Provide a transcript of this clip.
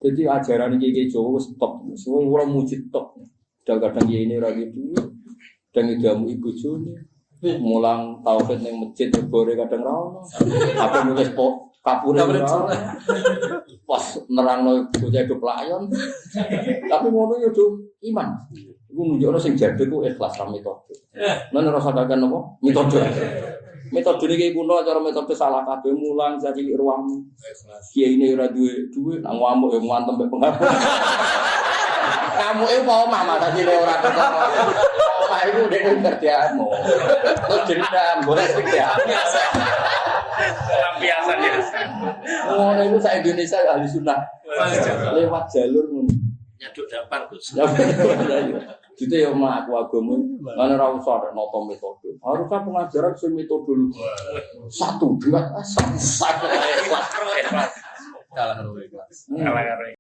Jadi ajaran kiai Jawa stop, semua orang muji top. Kadang-kadang kiai ini lagi dulu, dan idamu ibu juni, mulang tauhid yang masjid bore kadang rawon, apa nulis kapure rawon, pas nerangno bocah do pelayan, tapi ngono yo do iman. Iku nunjukno sing jadul ku ikhlas ra metode. Lan ora sadakan apa? Metode. Metode iki kuno cara metode salah kabeh mulang jadi ruang. Kiai ini ora duwe nang ngamuk yo ngantem mek pengapu. Kamu apa omah tadi ora ketemu. Omah iku nek kerjaanmu. Terus dendam, boleh sik ya. Biasa. Oh, itu sa Indonesia ahli sunnah. Lewat jalur ngono. Nyaduk dapar Gus. Gitu ya mak aku agama ana ora usah noto metode. Harusnya pengajaran sing metode dulu. 1 2 3 4 salah ikhlas. Kalah ikhlas.